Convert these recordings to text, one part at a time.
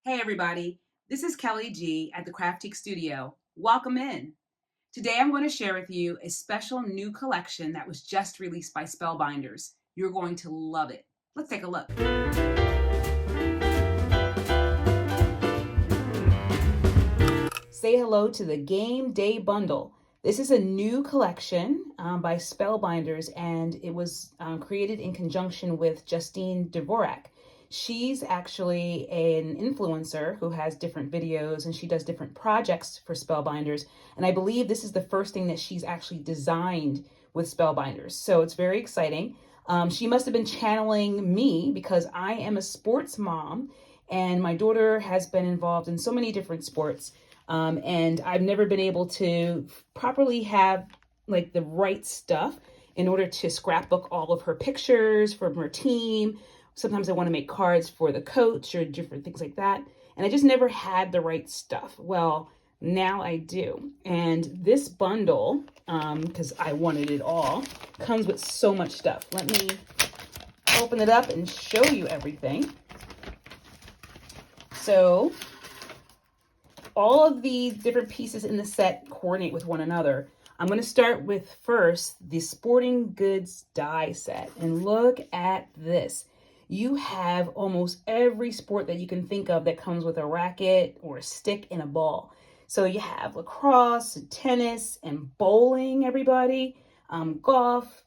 Hey everybody, this is Kelli G at the Craftique Studio. Welcome in. Today I'm going to share with you a special new collection that was just released by Spellbinders. You're going to love it. Let's take a look. Say hello to the Game Day Bundle. This is a new collection by Spellbinders, and it was created in conjunction with Justine Dvorak. She's actually an influencer who has different videos and she does different projects for Spellbinders. And I believe this is the first thing that she's actually designed with Spellbinders. So it's very exciting. She must have been channeling me because I am a sports mom and my daughter has been involved in so many different sports. And I've never been able to properly have like the right stuff in order to scrapbook all of her pictures from her team. Sometimes I want to make cards for the coach or different things like that. And I just never had the right stuff. Well, now I do. And this bundle, because I wanted it all, comes with so much stuff. Let me open it up and show you everything. So all of these different pieces in the set coordinate with one another. I'm going to start with first the sporting goods die set. And look at this. You have almost every sport that you can think of that comes with a racket or a stick and a ball. So you have lacrosse, tennis, and bowling, everybody. Golf,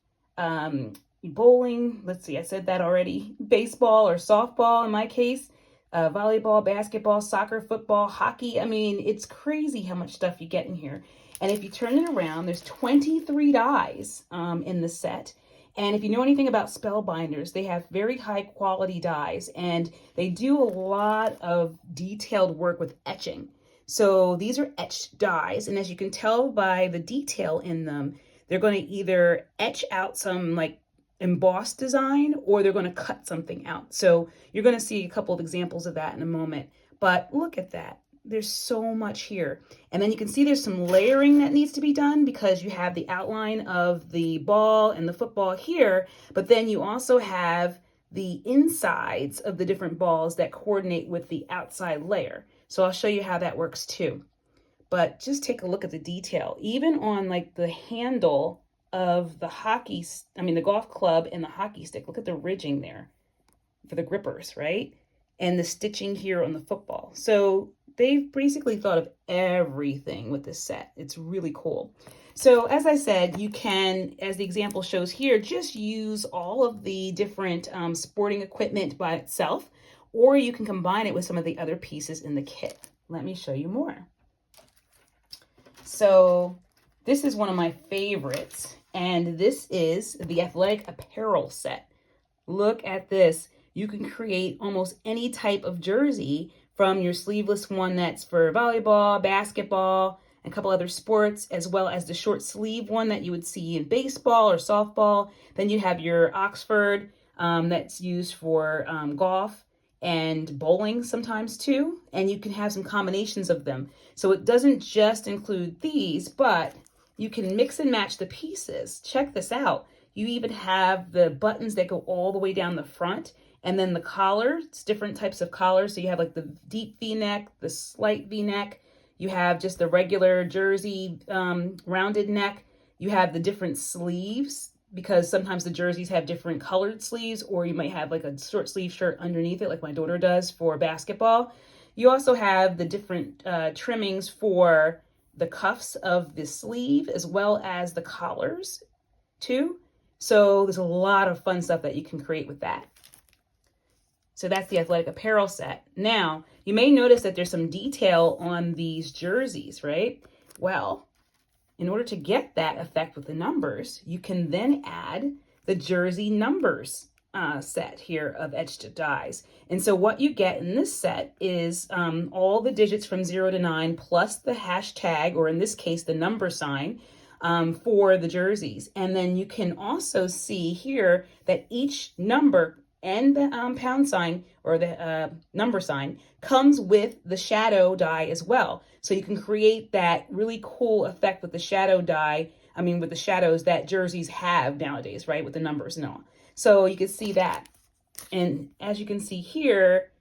bowling, let's see, I said that already. Baseball or softball in my case. Volleyball, basketball, soccer, football, hockey. I mean, it's crazy how much stuff you get in here. And if you turn it around, there's 23 dies in the set. And if you know anything about Spellbinders, they have very high quality dies and they do a lot of detailed work with etching. So these are etched dies. And as you can tell by the detail in them, they're going to either etch out some like embossed design or they're going to cut something out. So you're going to see a couple of examples of that in a moment. But look at that. There's so much here. And then you can see there's some layering that needs to be done because you have the outline of the ball and the football here, but then you also have the insides of the different balls that coordinate with the outside layer. So I'll show you how that works too. But just take a look at the detail. Even on like the handle of the the golf club and the hockey stick, look at the ridging there for the grippers, right? And the stitching here on the football. So they've basically thought of everything with this set. It's really cool. So as I said, you can, as the example shows here, just use all of the different sporting equipment by itself, or you can combine it with some of the other pieces in the kit. Let me show you more. So this is one of my favorites, and this is the athletic apparel set. Look at this. You can create almost any type of jersey from your sleeveless one that's for volleyball, basketball, and a couple other sports, as well as the short sleeve one that you would see in baseball or softball. Then you have your Oxford that's used for golf and bowling sometimes too. And you can have some combinations of them. So it doesn't just include these, but you can mix and match the pieces. Check this out. You even have the buttons that go all the way down the front. And then the collar, it's different types of collars. So you have like the deep V-neck, the slight V-neck. You have just the regular jersey rounded neck. You have the different sleeves because sometimes the jerseys have different colored sleeves, or you might have like a short sleeve shirt underneath it like my daughter does for basketball. You also have the different trimmings for the cuffs of the sleeve as well as the collars too. So there's a lot of fun stuff that you can create with that. So that's the athletic apparel set. Now, you may notice that there's some detail on these jerseys, right? Well, in order to get that effect with the numbers, you can then add the jersey numbers set here of etched dies. And so what you get in this set is all the digits from 0 to 9 plus the hashtag, or in this case, the number sign for the jerseys. And then you can also see here that each number and the pound sign or the number sign comes with the shadow die as well. So you can create that really cool effect with the shadow die, with the shadows that jerseys have nowadays, right? With the numbers and all. So you can see that. And as you can see here,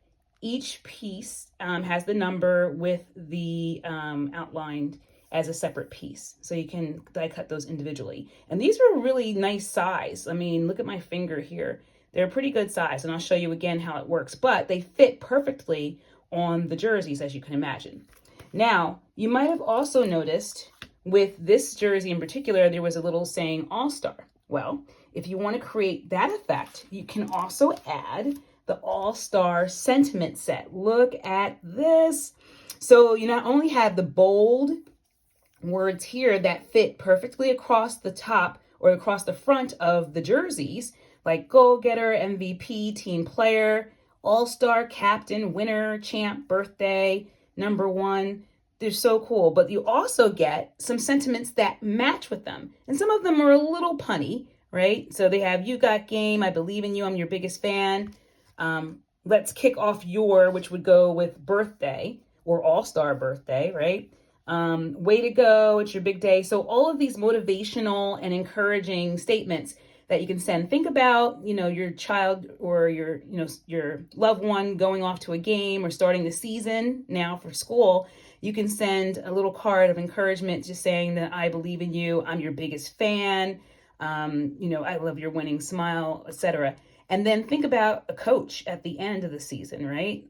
each piece has the number with the outlined as a separate piece. So you can die cut those individually. And these are really nice size. I mean, look at my finger here. They're a pretty good size, and I'll show you again how it works, but they fit perfectly on the jerseys, as you can imagine. Now, you might have also noticed with this jersey in particular, there was a little saying All-Star. Well, if you want to create that effect, you can also add the All-Star sentiment set. Look at this. So you not only have the bold words here that fit perfectly across the top or across the front of the jerseys, like goal getter, MVP, team player, all-star, captain, winner, champ, birthday, number one. They're so cool. But you also get some sentiments that match with them. And some of them are a little punny, right? So they have, you got game, I believe in you, I'm your biggest fan. Let's kick off your, which would go with birthday or all-star birthday, right? Way to go, it's your big day. So all of these motivational and encouraging statements that you can send. Think about, your child or your loved one going off to a game or starting the season now for school. You can send a little card of encouragement just saying that I believe in you, I'm your biggest fan, I love your winning smile, etc. And then think about a coach at the end of the season, right?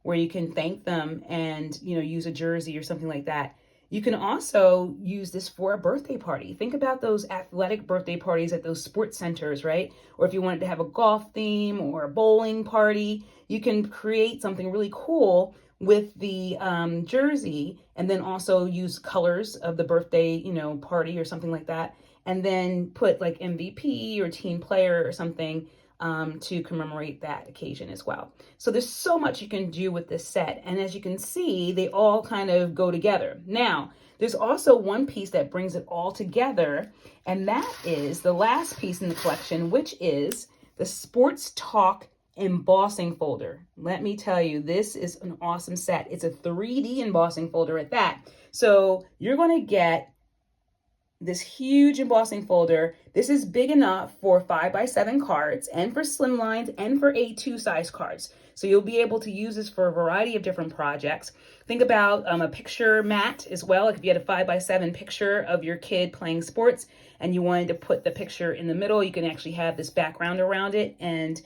Where you can thank them and, use a jersey or something like that. You can also use this for a birthday party. Think about those athletic birthday parties at those sports centers, right? Or if you wanted to have a golf theme or a bowling party, you can create something really cool with the jersey, and then also use colors of the birthday, party or something like that. And then put like MVP or team player or something to commemorate that occasion as well. So there's so much you can do with this set. And as you can see, they all kind of go together. Now, there's also one piece that brings it all together, and that is the last piece in the collection, which is the Sports Talk embossing folder. Let me tell you, this is an awesome set. It's a 3D embossing folder at that. So you're going to get this huge embossing folder. This is big enough for 5x7 cards and for slim lines and for A2 size cards. So you'll be able to use this for a variety of different projects. Think about a picture mat as well. Like if you had a 5x7 picture of your kid playing sports and you wanted to put the picture in the middle, you can actually have this background around it, and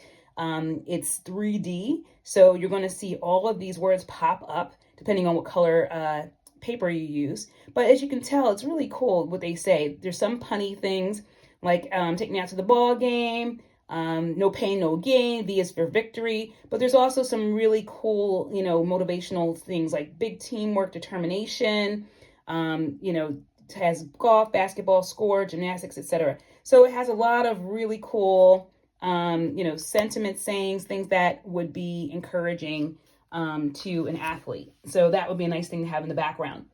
it's 3D. So you're going to see all of these words pop up depending on what color paper you use. But as you can tell, it's really cool what they say. There's some punny things like take me out to the ball game, no pain, no gain, V is for victory. But there's also some really cool, motivational things like big teamwork, determination, it has golf, basketball, score, gymnastics, etc. So it has a lot of really cool, sentiment sayings, things that would be encouraging to an athlete. So that would be a nice thing to have in the background.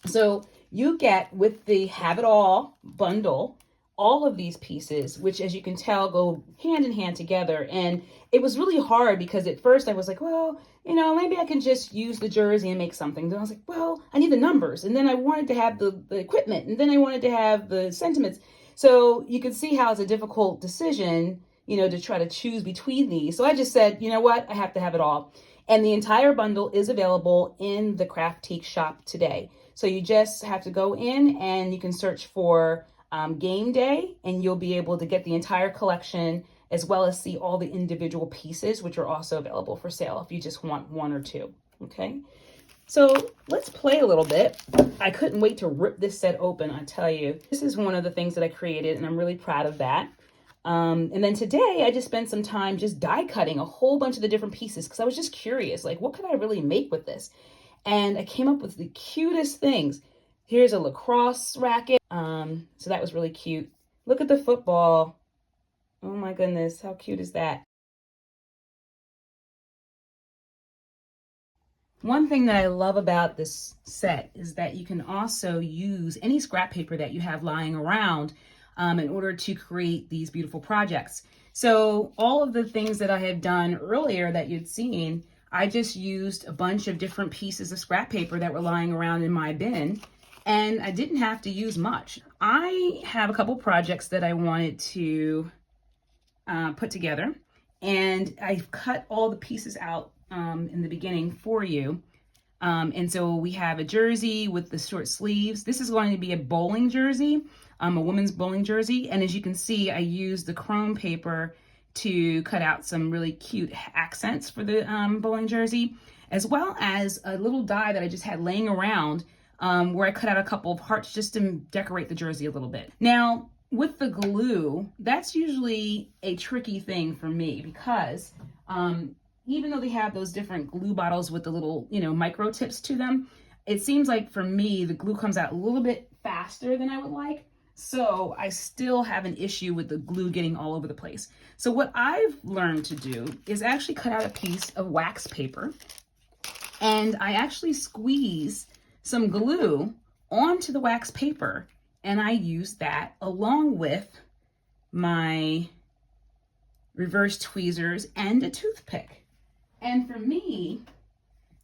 So you get, with the Have It All bundle, all of these pieces, which as you can tell go hand in hand together. And it was really hard because at first I was like, well, maybe I can just use the jersey and make something. Then I was like, well, I need the numbers. And then I wanted to have the equipment. And then I wanted to have the sentiments. So you can see how it's a difficult decision, to try to choose between these. So I just said, you know what, I have to have it all. And the entire bundle is available in the Craftique shop today. So you just have to go in and you can search for game day, and you'll be able to get the entire collection as well as see all the individual pieces, which are also available for sale if you just want one or two. Okay, so let's play a little bit. I couldn't wait to rip this set open, I tell you. This is one of the things that I created, and I'm really proud of that. And then today I just spent some time just die cutting a whole bunch of the different pieces because I was just curious, like, what could I really make with this? And I came up with the cutest things. Here's a lacrosse racket. So that was really cute. Look at the football. Oh my goodness, how cute is that? One thing that I love about this set is that you can also use any scrap paper that you have lying around in order to create these beautiful projects. So all of the things that I had done earlier that you'd seen, I just used a bunch of different pieces of scrap paper that were lying around in my bin, and I didn't have to use much. I have a couple projects that I wanted to put together, and I've cut all the pieces out in the beginning for you. And so we have a jersey with the short sleeves. This is going to be a bowling jersey, a women's bowling jersey. And as you can see, I used the chrome paper to cut out some really cute accents for the bowling jersey, as well as a little die that I just had laying around where I cut out a couple of hearts just to decorate the jersey a little bit. Now, with the glue, that's usually a tricky thing for me because even though they have those different glue bottles with the little, micro tips to them, it seems like for me, the glue comes out a little bit faster than I would like. So I still have an issue with the glue getting all over the place. So what I've learned to do is actually cut out a piece of wax paper, and I actually squeeze some glue onto the wax paper, and I use that along with my reverse tweezers and a toothpick. And for me,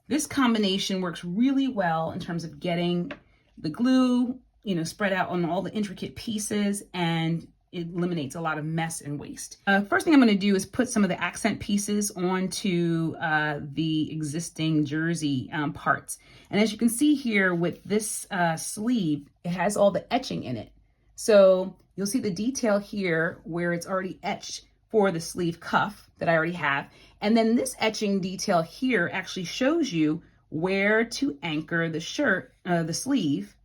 this combination works really well in terms of getting the glue, spread out on all the intricate pieces, and it eliminates a lot of mess and waste. First thing I'm going to do is put some of the accent pieces onto the existing jersey parts. And as you can see here with this sleeve, it has all the etching in it. So you'll see the detail here where it's already etched for the sleeve cuff that I already have. And then this etching detail here actually shows you where to anchor the shirt, the sleeve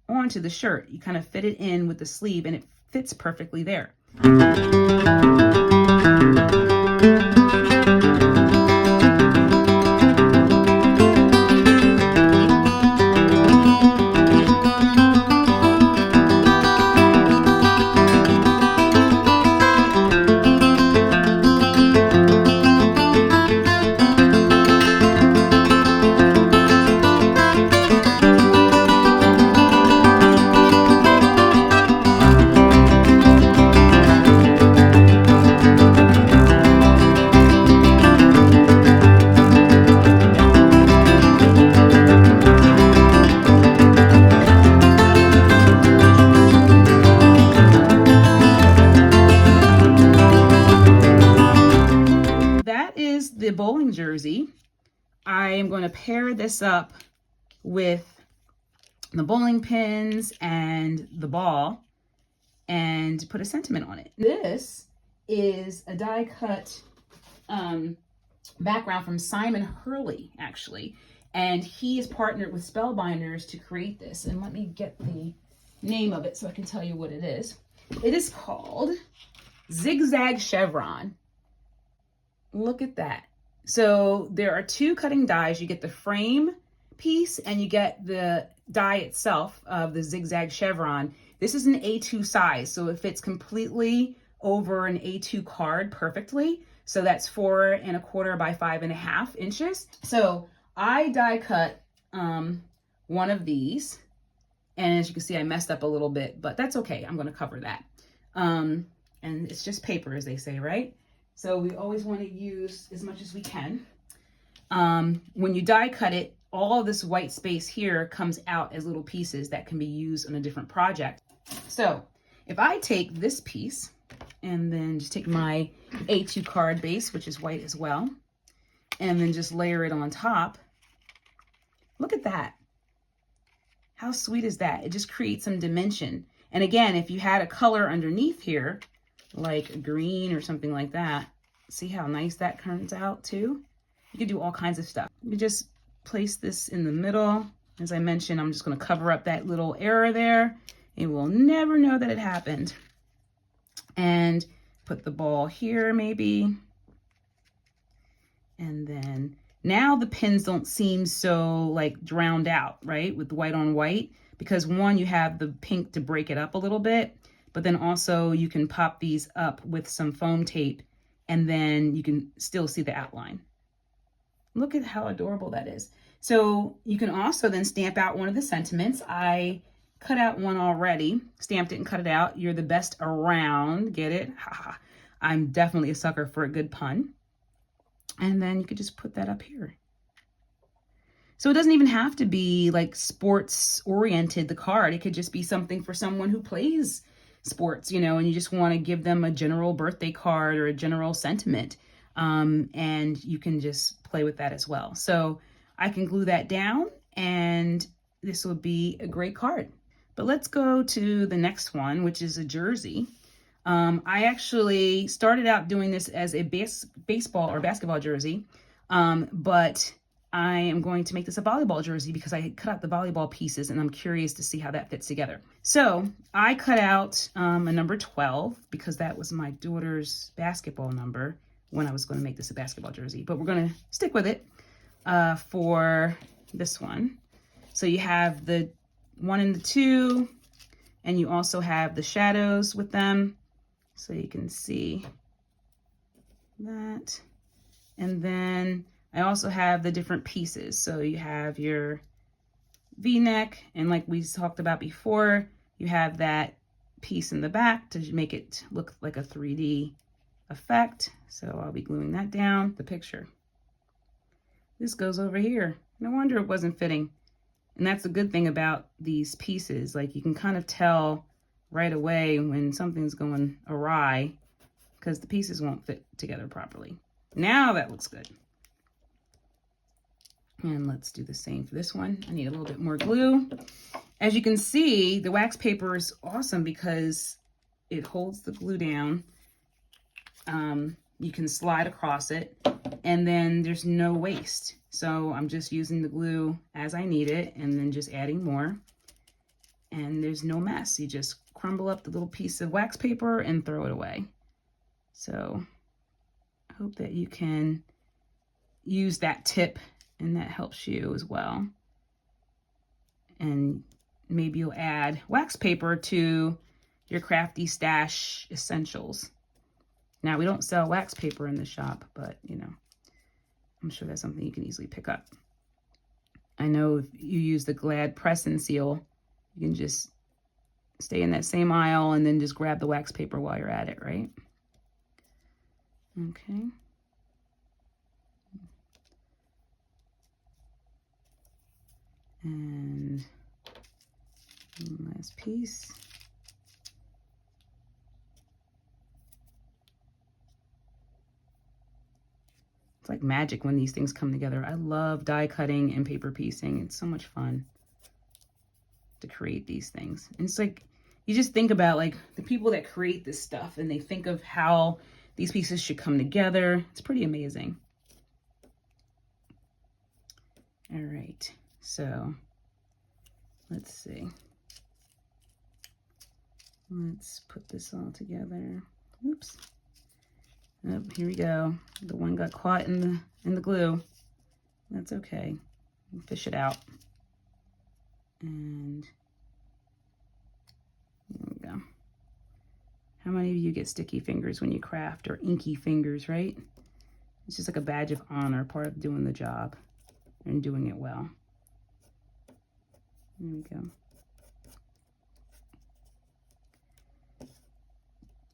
onto the shirt. You kind of fit it in with the sleeve and it fits perfectly there. The bowling jersey. I am going to pair this up with the bowling pins and the ball and put a sentiment on it. This is a die cut background from Simon Hurley, actually, and he is partnered with Spellbinders to create this. And let me get the name of it so I can tell you what it is. It is called Zigzag Chevron. Look at that. So there are two cutting dies. You get the frame piece and you get the die itself of the zigzag chevron. This is an A2 size, so it fits completely over an A2 card perfectly. So that's 4 1/4 by 5 1/2 inches. So I die cut one of these, and as you can see, I messed up a little bit, but that's okay. I'm going to cover that. And it's just paper, as they say, right? So we always want to use as much as we can. When you die cut it, all of this white space here comes out as little pieces that can be used on a different project. So if I take this piece and then just take my A2 card base, which is white as well, and then just layer it on top, look at that. How sweet is that? It just creates some dimension. And again, if you had a color underneath here, like green or something like that, see how nice that turns out too? You could do all kinds of stuff. You just place this in the middle. As I mentioned, I'm just going to cover up that little error there. It will never know that it happened. And put the ball here maybe. And then now the pins don't seem so like drowned out, right? With white on white, because one, you have the pink to break it up a little bit, but then also you can pop these up with some foam tape and then you can still see the outline. Look at how adorable that is. So you can also then stamp out one of the sentiments. I cut out one already, stamped it and cut it out. You're the best around, get it? Ha. I'm definitely a sucker for a good pun. And then you could just put that up here. So it doesn't even have to be like sports oriented, the card. It could just be something for someone who plays sports, you know, and you just want to give them a general birthday card or a general sentiment. and you can just play with that as well. So I can glue that down, and this will be a great card. But let's go to the next one, which is a jersey. I actually started out doing this as a baseball or basketball jersey, but I am going to make this a volleyball jersey because I cut out the volleyball pieces and I'm curious to see how that fits together. So I cut out a number 12 because that was my daughter's basketball number when I was going to make this a basketball jersey, but we're going to stick with it for this one. So you have the 1 and the 2, and you also have the shadows with them. So you can see that. And then I also have the different pieces. So you have your V-neck, and like we talked about before, you have that piece in the back to make it look like a 3D effect. So I'll be gluing that down, the picture. This goes over here. No wonder it wasn't fitting. And that's a good thing about these pieces. Like you can kind of tell right away when something's going awry because the pieces won't fit together properly. Now that looks good. And let's do the same for this one. I need a little bit more glue. As you can see, the wax paper is awesome because it holds the glue down. You can slide across it, and then there's no waste. So I'm just using the glue as I need it and then just adding more. And there's no mess. You just crumble up the little piece of wax paper and throw it away. So I hope that you can use that tip and that helps you as well. And maybe you'll add wax paper to your crafty stash essentials. Now, we don't sell wax paper in the shop, but you know, I'm sure that's something you can easily pick up. I know if you use the Glad press and seal, you can just stay in that same aisle and then just grab the wax paper while you're at it, right? Okay. And one last piece. It's like magic when these things come together. I love die cutting and paper piecing. It's so much fun to create these things. And it's like, you just think about like the people that create this stuff and they think of how these pieces should come together. It's pretty amazing. All right, so let's see. Let's put this all together. Oops. Oh, here we go. The one got caught in the glue. That's okay. Fish it out. And there we go. How many of you get sticky fingers when you craft, or inky fingers, right? It's just like a badge of honor, part of doing the job and doing it well. There we go.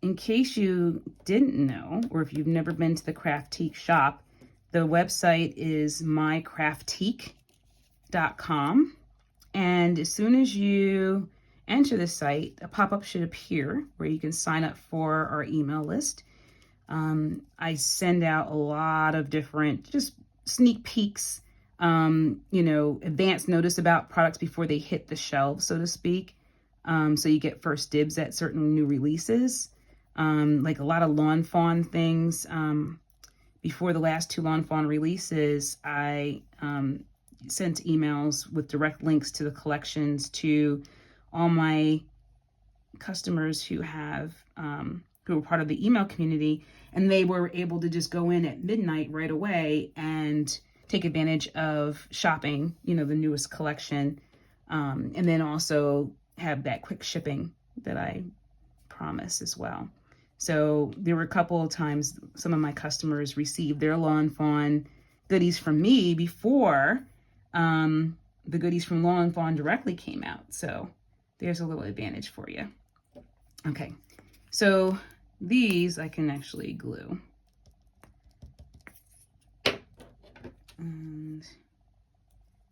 In case you didn't know, or if you've never been to the Craftique shop, the website is mycraftique.com. And as soon as you enter the site, a pop-up should appear where you can sign up for our email list. I send out a lot of different, just sneak peeks, you know, advance notice about products before they hit the shelves, so to speak. So you get first dibs at certain new releases. Like a lot of Lawn Fawn things. Before the last 2 Lawn Fawn releases, I sent emails with direct links to the collections to all my customers who have who were part of the email community, and they were able to just go in at midnight right away and take advantage of shopping, you know, the newest collection, and then also have that quick shipping that I promise as well. So there were a couple of times some of my customers received their Lawn Fawn goodies from me before the goodies from Lawn Fawn directly came out. So there's a little advantage for you. Okay, so these I can actually glue. And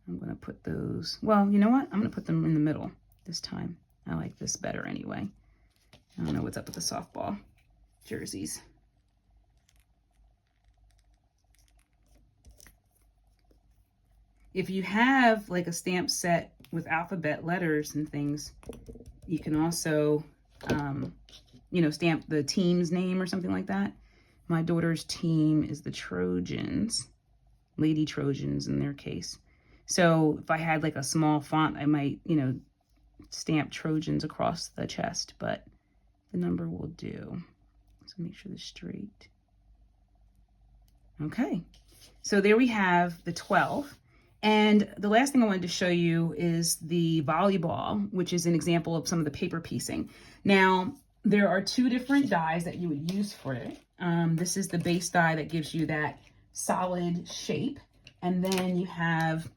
I'm gonna put those, well, you know what? I'm gonna put them in the middle this time. I like this better anyway. I don't know what's up with the softball jerseys. if you have like a stamp set with alphabet letters and things, you can also, you know, stamp the team's name or something like that. My daughter's team is the Trojans, Lady Trojans in their case. So if I had like a small font, I might, you know, stamp Trojans across the chest, but the number will do. So make sure they're straight. Okay, so there we have the 12. And the last thing I wanted to show you is the volleyball, which is an example of some of the paper piecing. Now, there are two different dies that you would use for it. This is the base die that gives you that solid shape. And then you have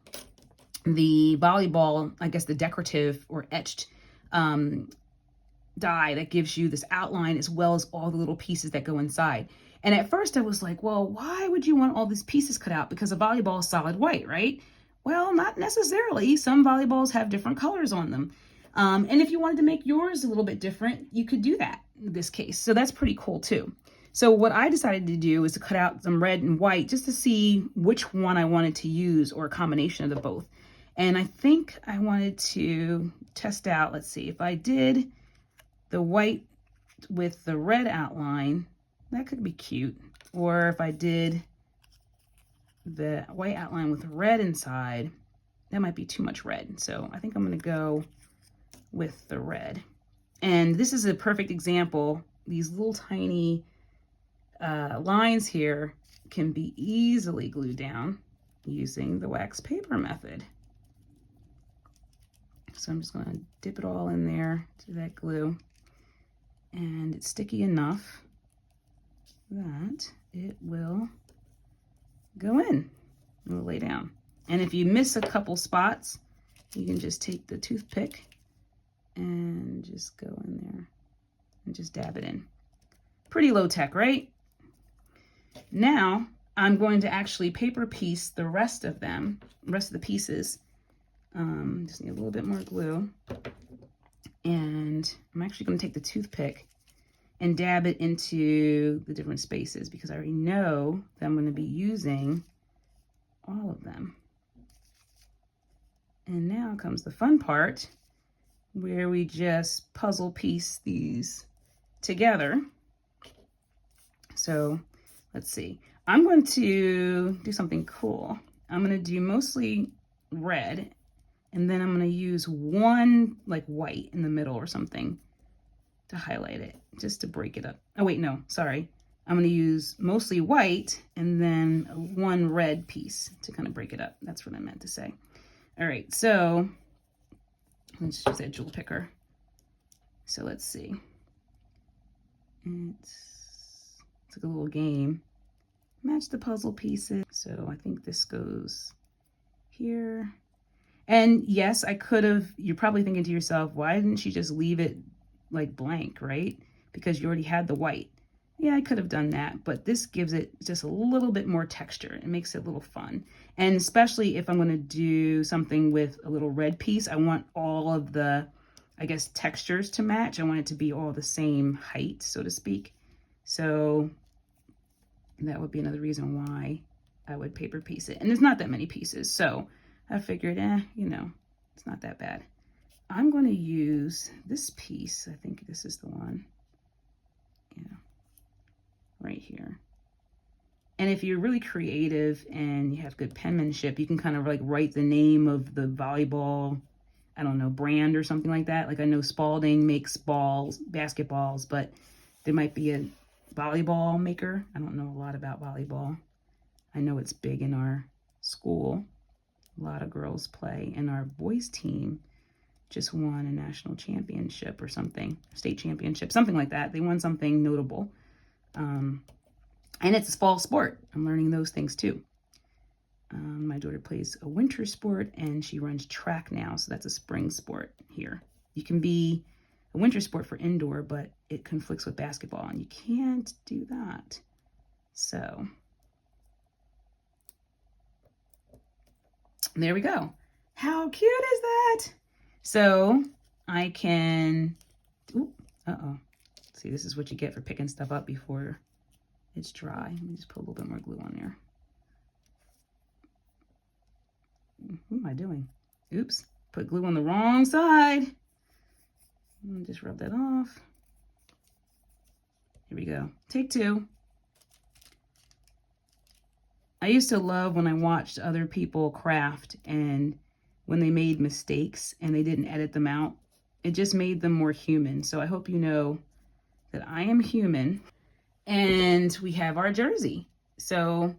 the volleyball, I guess the decorative or etched die that gives you this outline as well as all the little pieces that go inside. And at first I was like, well, why would you want all these pieces cut out? Because a volleyball is solid white, right? Well, not necessarily. Some volleyballs have different colors on them. And if you wanted to make yours a little bit different, you could do that in this case. So that's pretty cool too. So what I decided to do is to cut out some red and white just to see which one I wanted to use or a combination of the both. And I think I wanted to test out, let's see, if I did the white with the red outline, that could be cute. Or if I did the white outline with red inside, that might be too much red. So I think I'm gonna go with the red. And this is a perfect example. These little tiny lines here can be easily glued down using the wax paper method. So I'm just going to dip it all in there to that glue, and it's sticky enough that it will go in. It will lay down. And if you miss a couple spots, you can just take the toothpick and just go in there and just dab it in. Pretty low tech, right? Now I'm going to actually paper piece the rest of them, the rest of the pieces. Just need a little bit more glue. And I'm actually going to take the toothpick and dab it into the different spaces because I already know that I'm going to be using all of them. And now comes the fun part where we just puzzle piece these together. So let's see. I'm going to do something cool. I'm going to do mostly red, and then I'm going to use one like white in the middle or something to highlight it, just to break it up. Oh wait, no, sorry. I'm going to use mostly white and then one red piece to kind of break it up. That's what I meant to say. All right, so let's use that jewel picker. So let's see. It's like a little game. Match the puzzle pieces. So I think this goes here. And yes, I could have, you're probably thinking to yourself, why didn't she just leave it like blank, right? Because you already had the white. Yeah, I could have done that, but this gives it just a little bit more texture. It makes it a little fun. And especially if I'm going to do something with a little red piece, I want all of the, I guess, textures to match. I want it to be all the same height, so to speak. So that would be another reason why I would paper piece it. And there's not that many pieces, so I figured, you know, it's not that bad. I'm going to use this piece. I think this is the one. Yeah, right here. And if you're really creative and you have good penmanship, you can kind of like write the name of the volleyball, I don't know, brand or something like that. Like I know Spalding makes balls, basketballs, but there might be a volleyball maker. I don't know a lot about volleyball. I know it's big in our school. A lot of girls play, and our boys team just won a national championship or something, state championship, something like that. They won something notable. And it's a fall sport. I'm learning those things too. My daughter plays a winter sport and she runs track now. So that's a spring sport here. You can be a winter sport for indoor, but it conflicts with basketball and you can't do that. So there we go. How cute is that? So I can, see, this is what you get for picking stuff up before it's dry. Let me just put a little bit more glue on there. What am I doing? Oops, put glue on the wrong side. Just rub that off. Here we go. Take two. I used to love when I watched other people craft and when they made mistakes and they didn't edit them out. It just made them more human. So I hope you know that I am human. And we have our jersey. So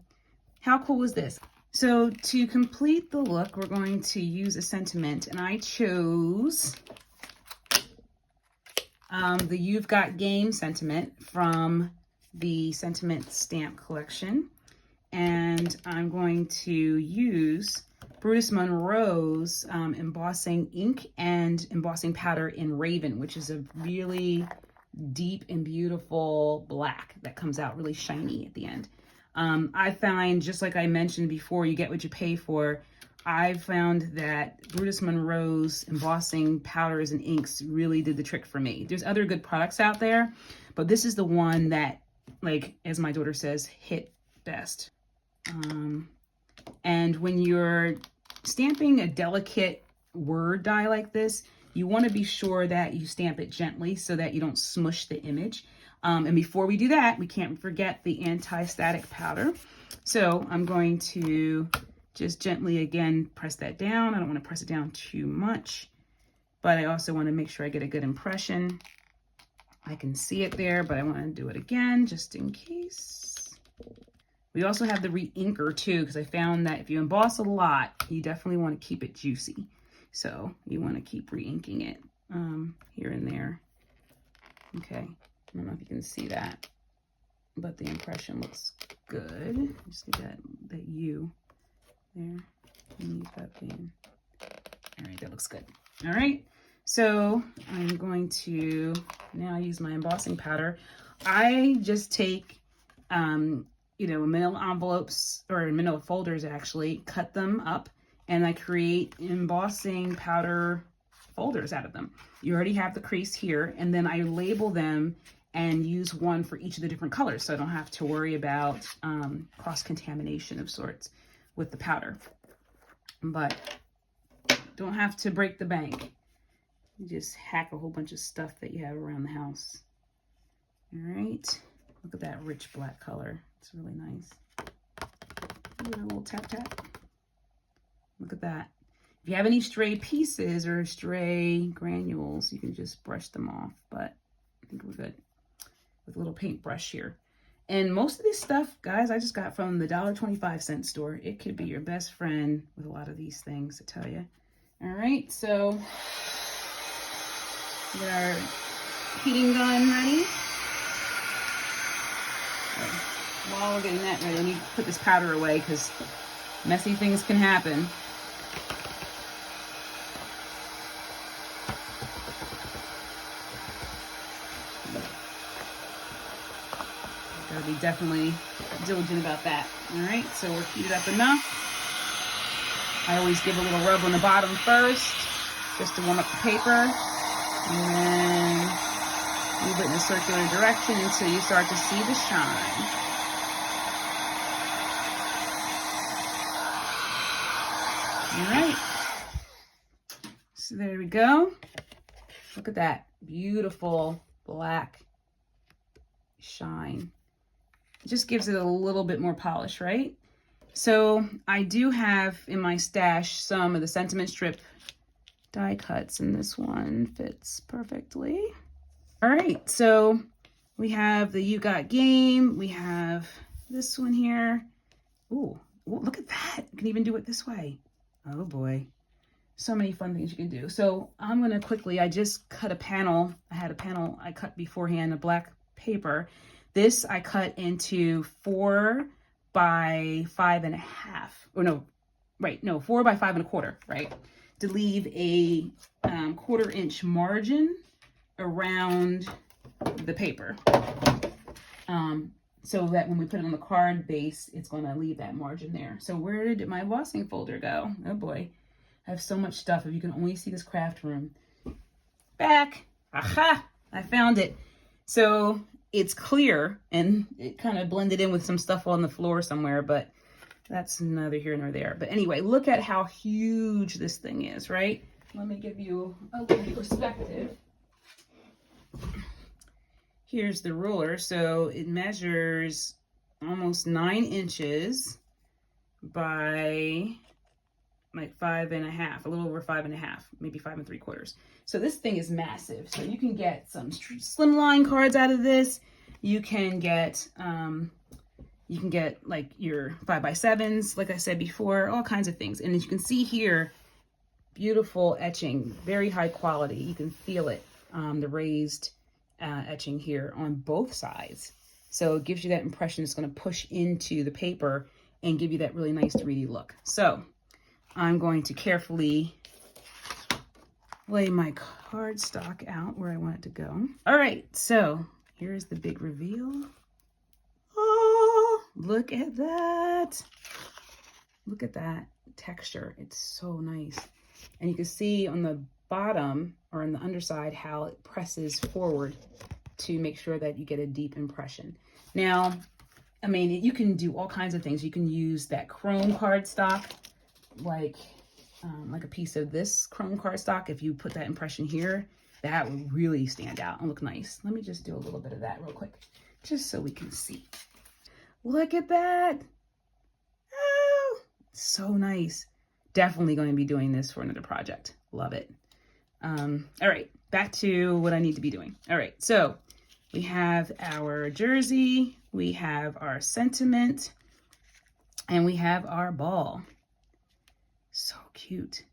how cool is this? So to complete the look, we're going to use a sentiment, and I chose the You've Got Game sentiment from the sentiment stamp collection. And I'm going to use Bruce Monroe's embossing ink and embossing powder in Raven, which is a really deep and beautiful black that comes out really shiny at the end. I find, just like I mentioned before, you get what you pay for. I found that Bruce Monroe's embossing powders and inks really did the trick for me. There's other good products out there, but this is the one that, like, as my daughter says, hit best. And when you're stamping a delicate word die like this, you want to be sure that you stamp it gently so that you don't smush the image. And before we do that, we can't forget the anti-static powder. So I'm going to just gently, again, press that down. I don't want to press it down too much, but I also want to make sure I get a good impression. I can see it there, but I want to do it again just in case. We also have the re-inker too, because I found that if you emboss a lot, you definitely want to keep it juicy. So you want to keep re-inking it here and there. Okay, I don't know if you can see that, but the impression looks good. Just get that U there. And that thing. All right, that looks good. All right, so I'm going to now use my embossing powder. I just take you know, manila envelopes or manila folders, actually cut them up, and I create embossing powder folders out of them. You already have the crease here, and then I label them and use one for each of the different colors, so I don't have to worry about cross-contamination of sorts with the powder. But don't have to break the bank. You just hack a whole bunch of stuff that you have around the house. All right, look at that rich black color. It's really nice. Give it a little tap tap. Look at that. If you have any stray pieces or stray granules, you can just brush them off, but I think we're good with a little paintbrush here. And most of this stuff, guys, I just got from the $1.25 store. It could be your best friend with a lot of these things, I tell you. All right, so we got our heating gun ready. While we're getting that ready, let me put this powder away because messy things can happen. Gotta be definitely diligent about that. All right, so we're heated up enough. I always give a little rub on the bottom first, just to warm up the paper, and then move it in a circular direction until you start to see the shine. All right, so there we go. Look at that beautiful black shine. It just gives it a little bit more polish, right? So I do have in my stash some of the sentiment strip die cuts, and this one fits perfectly. All right, so we have the You Got Game. We have this one here. Ooh, look at that. You can even do it this way. Oh boy, so many fun things you can do. So I'm gonna quickly, I just cut a panel. I had a panel I cut beforehand, a black paper. This I cut into 4 by 5.5, or no, right, no, 4 by 5 1/4, right? To leave a 1/4 inch margin around the paper. So that when we put it on the card base, it's going to leave that margin there. So where did my embossing folder go? Oh boy, I have so much stuff. If you can only see this craft room. Back, aha, I found it. So it's clear, and it kind of blended in with some stuff on the floor somewhere, but that's neither here nor there. But anyway, look at how huge this thing is, right? Let me give you a little perspective. Here's the ruler. So it measures almost 9 inches by like 5.5, a little over 5.5, maybe 5 3/4. So this thing is massive. So you can get some slimline cards out of this. You can get like your 5x7s, like I said before, all kinds of things. And as you can see here, beautiful etching, very high quality. You can feel it, the raised etching here on both sides. So it gives you that impression it's going to push into the paper and give you that really nice 3D look. So I'm going to carefully lay my cardstock out where I want it to go. All right, so here's the big reveal. Oh, look at that. Look at that texture. It's so nice. And you can see on the bottom or on the underside how it presses forward to make sure that you get a deep impression. Now, I mean, you can do all kinds of things. You can use that chrome cardstock, like a piece of this chrome cardstock. If you put that impression here, that would really stand out and look nice. Let me just do a little bit of that real quick, just so we can see. Look at that. Oh, so nice. Definitely going to be doing this for another project. Love it. All right, back to what I need to be doing. All right, so we have our jersey, we have our sentiment, and we have our ball. So cute.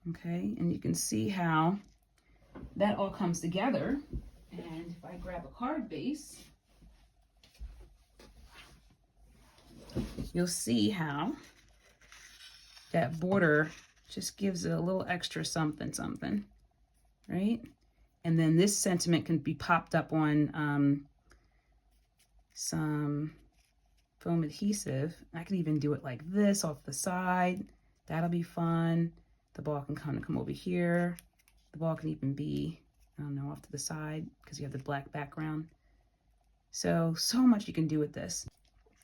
Okay, and you can see how that all comes together. And if I grab a card base, you'll see how that border just gives it a little extra something, right? And then this sentiment can be popped up on some foam adhesive. I could even do it like this off the side. That'll be fun. The ball can kind of come over here. The ball can even be, I don't know, off to the side because you have the black background. So much you can do with this.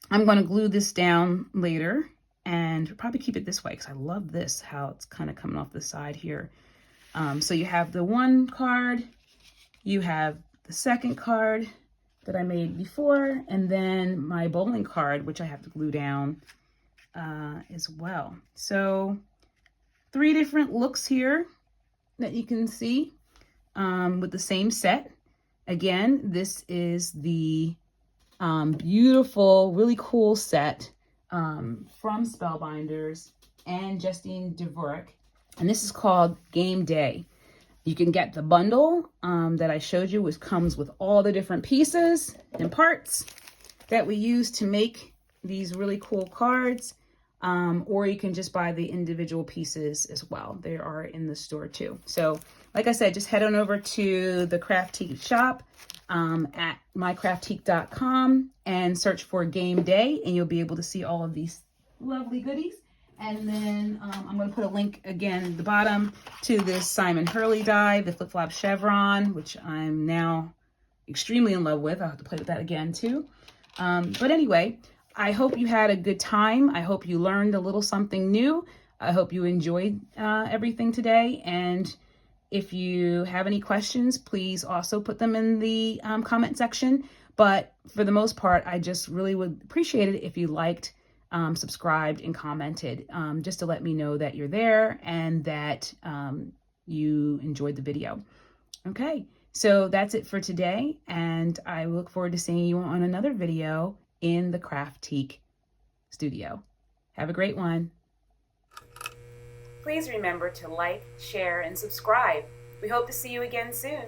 I'm going to glue this down later and probably keep it this way because I love this, how it's kind of coming off the side here. So you have the one card, you have the second card that I made before, and then my bowling card, which I have to glue down as well. So 3 different looks here that you can see with the same set. Again, this is the beautiful, really cool set from Spellbinders and Justine Dvorak. And this is called Game Day. You can get the bundle that I showed you, which comes with all the different pieces and parts that we use to make these really cool cards. Or you can just buy the individual pieces as well. They are in the store too. So like I said, just head on over to the Craftique shop at mycraftique.com and search for Game Day, and you'll be able to see all of these lovely goodies. And then I'm going to put a link again at the bottom to this Simon Hurley die, the flip-flop chevron, which I'm now extremely in love with. I'll have to play with that again too. But anyway, I hope you had a good time. I hope you learned a little something new. I hope you enjoyed everything today. And if you have any questions, please also put them in the comment section. But for the most part, I just really would appreciate it if you liked, subscribed, and commented, just to let me know that you're there and that you enjoyed the video. Okay, so that's it for today, and I look forward to seeing you on another video in the Craftique Studio. Have a great one. Please remember to like, share, and subscribe. We hope to see you again soon.